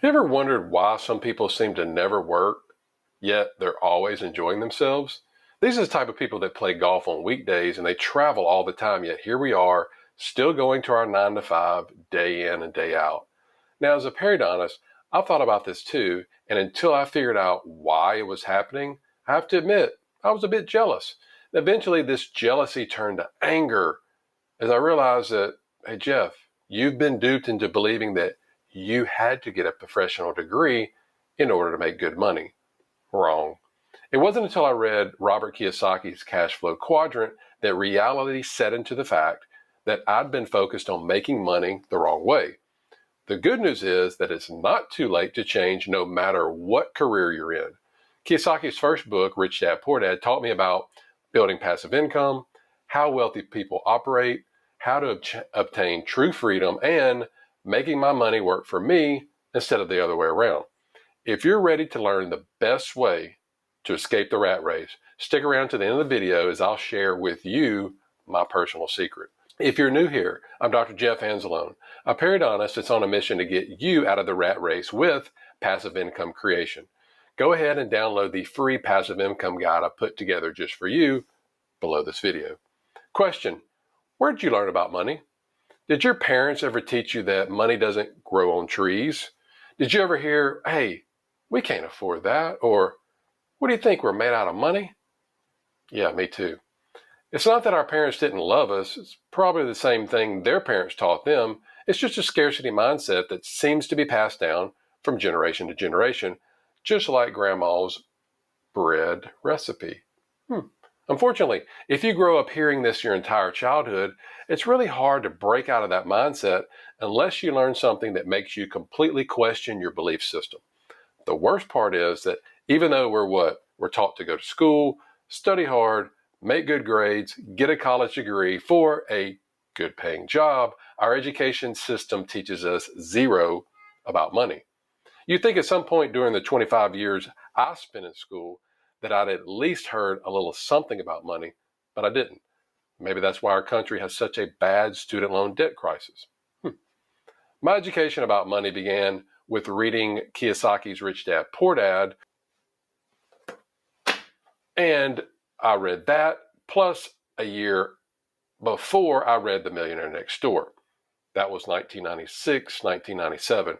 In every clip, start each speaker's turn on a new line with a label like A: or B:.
A: You ever wondered why some people seem to never work, yet they're always enjoying themselves? These are the type of people that play golf on weekdays and they travel all the time, yet here we are, still going to our 9 to 5, day in and day out. Now, as a periodontist, I've thought about this too, and until I figured out why it was happening, I have to admit, I was a bit jealous. Eventually, this jealousy turned to anger as I realized that, hey, Jeff, you've been duped into believing that you had to get a professional degree in order to make good money. Wrong. It wasn't until I read Robert Kiyosaki's Cashflow Quadrant that reality set into the fact that I'd been focused on making money the wrong way. The good news is that it's not too late to change no matter what career you're in. Kiyosaki's first book, Rich Dad Poor Dad, taught me about building passive income, how wealthy people operate, how to obtain true freedom, and making my money work for me instead of the other way around. If you're ready to learn the best way to escape the rat race, stick around to the end of the video as I'll share with you my personal secret. If you're new here, I'm Dr. Jeff Anzalone, a periodontist that's on a mission to get you out of the rat race with passive income creation. Go ahead and download the free passive income guide I put together just for you below this video. Question: where did you learn about money? Did your parents ever teach you that money doesn't grow on trees? Did you ever hear, hey, we can't afford that? Or, what do you think, we're made out of money? Yeah, me too. It's not that our parents didn't love us. It's probably the same thing their parents taught them. It's just a scarcity mindset that seems to be passed down from generation to generation, just like grandma's bread recipe. Unfortunately, if you grow up hearing this your entire childhood, it's really hard to break out of that mindset unless you learn something that makes you completely question your belief system. The worst part is that even though we're taught to go to school, study hard, make good grades, get a college degree for a good paying job, our education system teaches us zero about money. You'd think at some point during the 25 years I spent in school that I'd at least heard a little something about money, but I didn't. Maybe that's why our country has such a bad student loan debt crisis. My education about money began with reading Kiyosaki's Rich Dad Poor Dad, and I read that, plus a year before I read The Millionaire Next Door. That was 1996, 1997.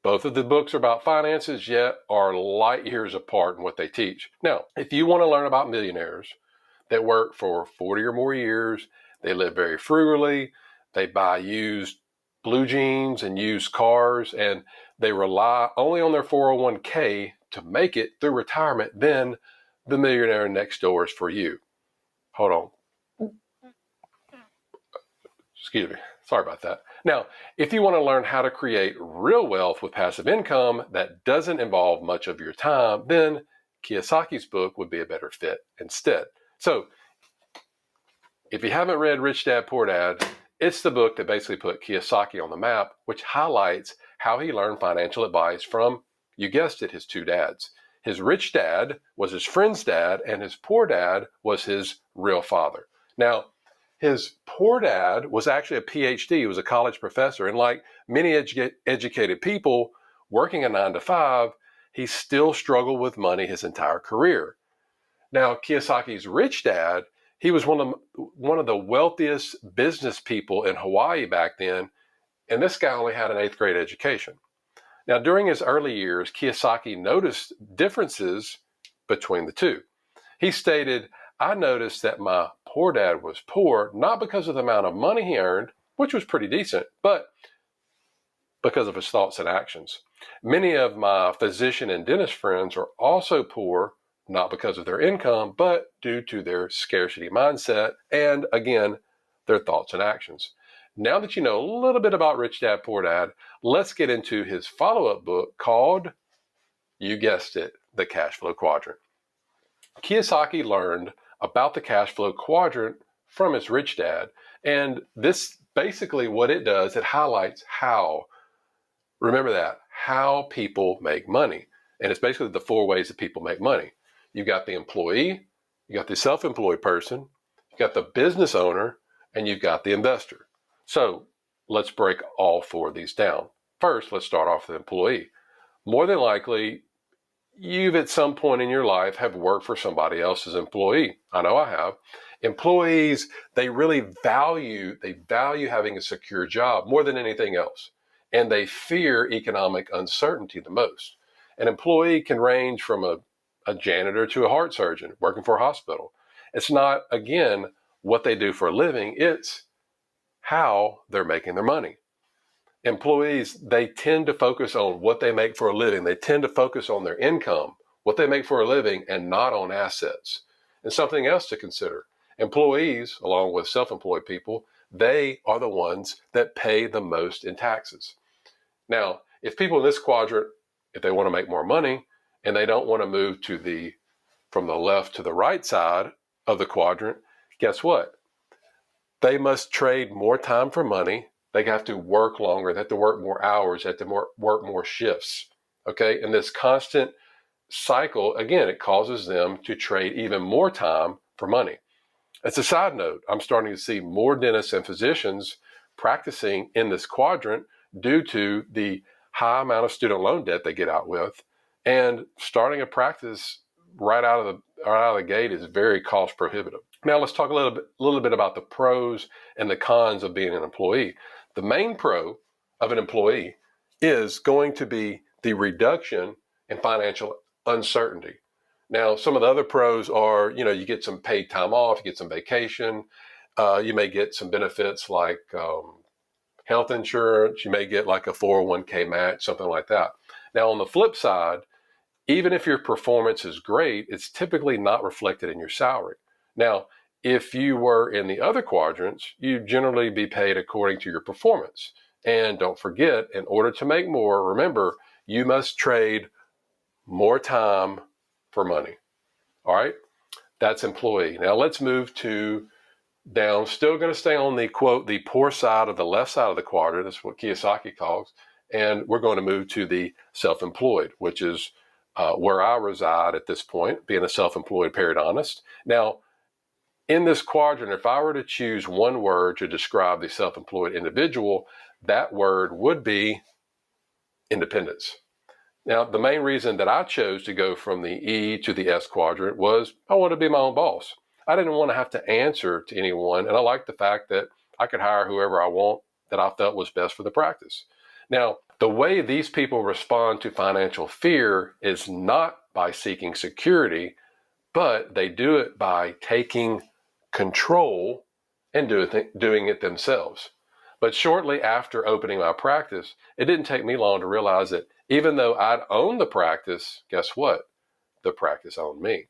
A: Both of the books are about finances, yet are light years apart in what they teach. Now, if you want to learn about millionaires that work for 40 or more years, they live very frugally, they buy used blue jeans and used cars, and they rely only on their 401k to make it through retirement, then The Millionaire Next Door is for you. Hold on. Excuse me. Sorry about that. Now, if you want to learn how to create real wealth with passive income that doesn't involve much of your time, then Kiyosaki's book would be a better fit instead. So, if you haven't read Rich Dad Poor Dad, it's the book that basically put Kiyosaki on the map, which highlights how he learned financial advice from, you guessed it, his two dads. His rich dad was his friend's dad, and his poor dad was his real father. Now, his poor dad was actually a PhD. He was a college professor. And like many educated people working a 9 to 5, he still struggled with money his entire career. Now, Kiyosaki's rich dad, he was one of the wealthiest business people in Hawaii back then. And this guy only had an 8th grade education. Now, during his early years, Kiyosaki noticed differences between the two. He stated, I noticed that my poor dad was poor, not because of the amount of money he earned, which was pretty decent, but because of his thoughts and actions. Many of my physician and dentist friends are also poor, not because of their income, but due to their scarcity mindset and, again, their thoughts and actions. Now that you know a little bit about Rich Dad Poor Dad, let's get into his follow-up book called, you guessed it, The Cashflow Quadrant. Kiyosaki learned about the cash flow quadrant from his rich dad. And this basically what it does, it highlights how, remember that, how people make money. And it's basically the 4 ways that people make money. You've got the employee, you got the self-employed person, you got the business owner, and you've got the investor. So let's break all 4 of these down. First, let's start off with the employee. more than likely, you've at some point in your life have worked for somebody else's employee. I know I have. Employees, they really value having a secure job more than anything else. And they fear economic uncertainty the most. An employee can range from a janitor to a heart surgeon working for a hospital. It's not, again, what they do for a living, it's how they're making their money. Employees, they tend to focus on what they make for a living. They tend to focus on their income, what they make for a living, and not on assets. And something else to consider, employees, along with self-employed people, they are the ones that pay the most in taxes. Now, if people in this quadrant, if they want to make more money and they don't want to move from the left to the right side of the quadrant, guess what? They must trade more time for money. They have to work longer. They have to work more hours. They have to work more shifts. Okay. And this constant cycle, again, it causes them to trade even more time for money. As a side note, I'm starting to see more dentists and physicians practicing in this quadrant due to the high amount of student loan debt they get out with. And starting a practice right out of the gate is very cost prohibitive. Now let's talk a little bit about the pros and the cons of being an employee. The main pro of an employee is going to be the reduction in financial uncertainty. Now, some of the other pros are, you get some paid time off, you get some vacation, you may get some benefits like health insurance, you may get like a 401k match, something like that. Now, on the flip side, even if your performance is great, it's typically not reflected in your salary. Now, if you were in the other quadrants, you'd generally be paid according to your performance. And don't forget, in order to make more, remember, you must trade more time for money. All right, that's employee. Now let's move to down, still going to stay on the quote, the poor side of the left side of the quadrant. That's what Kiyosaki calls. And we're going to move to the self-employed, which is where I reside at this point, being a self-employed periodontist. Now, in this quadrant, if I were to choose one word to describe the self-employed individual, that word would be independence. Now, the main reason that I chose to go from the E to the S quadrant was I wanted to be my own boss. I didn't want to have to answer to anyone, and I liked the fact that I could hire whoever I want that I felt was best for the practice. Now, the way these people respond to financial fear is not by seeking security, but they do it by taking control and doing it themselves. But shortly after opening my practice, it didn't take me long to realize that even though I'd owned the practice, guess what? The practice owned me.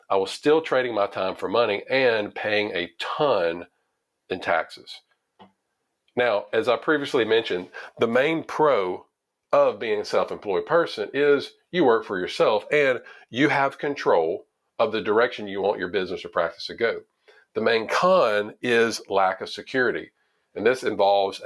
A: I was still trading my time for money and paying a ton in taxes. Now, as I previously mentioned, the main pro of being a self-employed person is you work for yourself and you have control of the direction you want your business or practice to go. The main con is lack of security. And this involves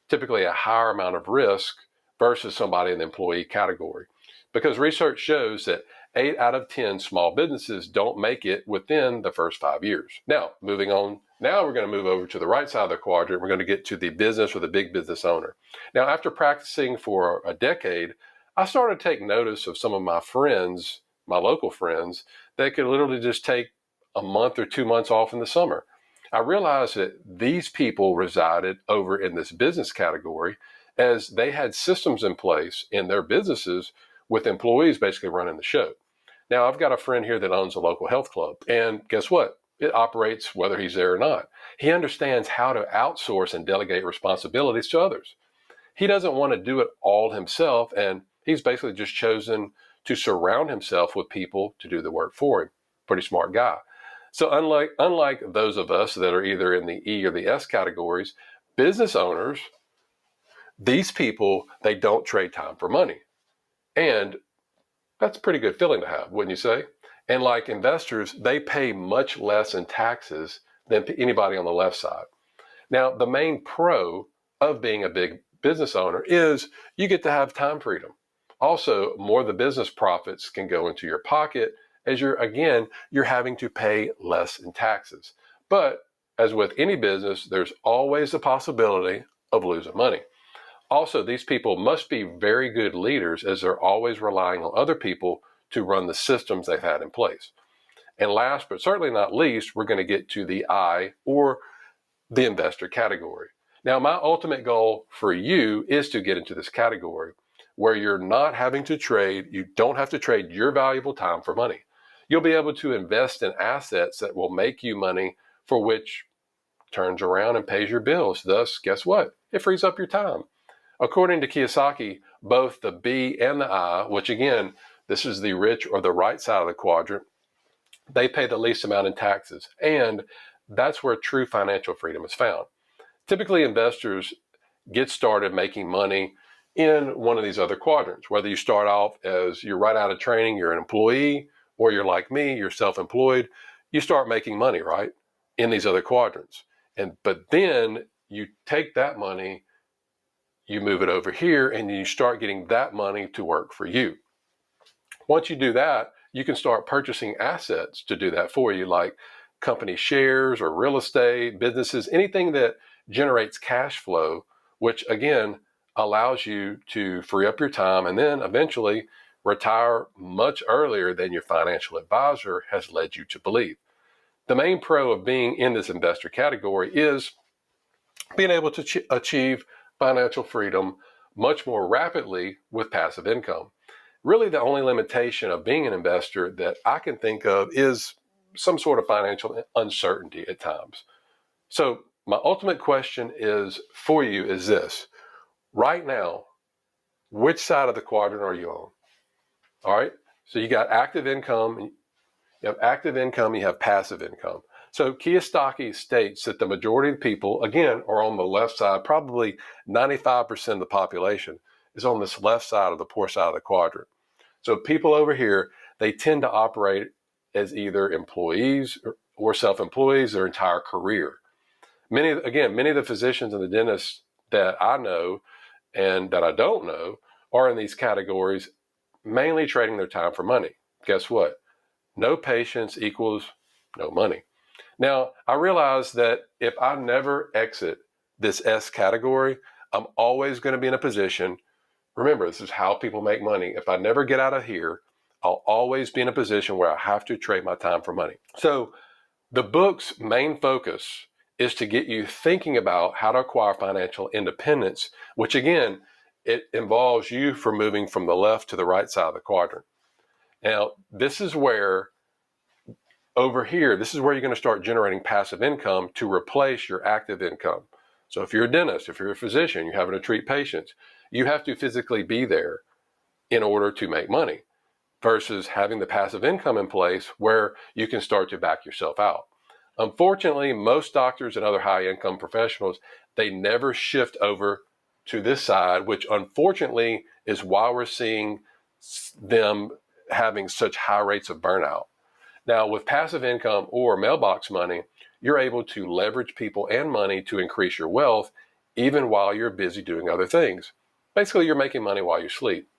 A: typically a higher amount of risk versus somebody in the employee category. Because research shows that 8 out of 10 small businesses don't make it within the first 5 years. Now, moving on. Now we're going to move over to the right side of the quadrant. We're going to get to the business or the big business owner. Now, after practicing for a decade, I started to take notice of some of my friends, my local friends, that could literally just take a month or 2 months off in the summer. I realized that these people resided over in this business category as they had systems in place in their businesses with employees basically running the show. Now, I've got a friend here that owns a local health club, and guess what? It operates whether he's there or not. He understands how to outsource and delegate responsibilities to others. He doesn't want to do it all himself, and he's basically just chosen to surround himself with people to do the work for him. Pretty smart guy. So unlike those of us that are either in the E or the S categories, business owners, these people, they don't trade time for money. And that's a pretty good feeling to have, wouldn't you say? And like investors, they pay much less in taxes than anybody on the left side. Now, the main pro of being a big business owner is you get to have time freedom. Also, more of the business profits can go into your pocket as you're having to pay less in taxes. But as with any business, there's always the possibility of losing money. Also, these people must be very good leaders, as they're always relying on other people to run the systems they've had in place. And last but certainly not least, we're going to get to the I, or the investor category. Now, my ultimate goal for you is to get into this category where you're not having to trade. You don't have to trade your valuable time for money. You'll be able to invest in assets that will make you money, for which turns around and pays your bills. Thus, guess what? It frees up your time. According to Kiyosaki, both the B and the I, which again, this is the rich or the right side of the quadrant, they pay the least amount in taxes. And that's where true financial freedom is found. Typically, investors get started making money in one of these other quadrants, whether you start off as you're right out of training, you're an employee, or you're like me, you're self-employed. You start making money, right, in these other quadrants. But then you take that money, you move it over here, and you start getting that money to work for you. Once you do that, you can start purchasing assets to do that for you, like company shares or real estate, businesses, anything that generates cash flow, which again allows you to free up your time and then eventually retire much earlier than your financial advisor has led you to believe. The main pro of being in this investor category is being able to achieve financial freedom much more rapidly with passive income. Really, the only limitation of being an investor that I can think of is some sort of financial uncertainty at times. So my ultimate question is for you is this. Right now, which side of the quadrant are you on? All right. So you got active income, you have passive income. So Kiyosaki states that the majority of people, again, are on the left side. Probably 95% of the population is on this left side of the poor side of the quadrant. So people over here, they tend to operate as either employees or self-employees their entire career. Many of the physicians and the dentists that I know and that I don't know are in these categories, mainly trading their time for money. Guess what? No patience equals no money. Now, I realize that if I never exit this S category, I'm always going to be in a position. Remember, this is how people make money. If I never get out of here, I'll always be in a position where I have to trade my time for money. So the book's main focus is to get you thinking about how to acquire financial independence, which again, it involves you from moving from the left to the right side of the quadrant. Now, this is where over here, this is where you're going to start generating passive income to replace your active income. So if you're a dentist, if you're a physician, you're having to treat patients, you have to physically be there in order to make money versus having the passive income in place where you can start to back yourself out. Unfortunately, most doctors and other high income professionals, they never shift over to this side, which unfortunately is why we're seeing them having such high rates of burnout. Now, with passive income or mailbox money, you're able to leverage people and money to increase your wealth, even while you're busy doing other things. Basically, you're making money while you sleep.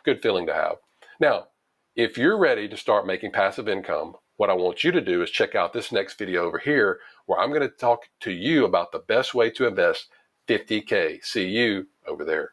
A: Good feeling to have. Now, if you're ready to start making passive income, what I want you to do is check out this next video over here, where I'm going to talk to you about the best way to invest $50K. See you over there.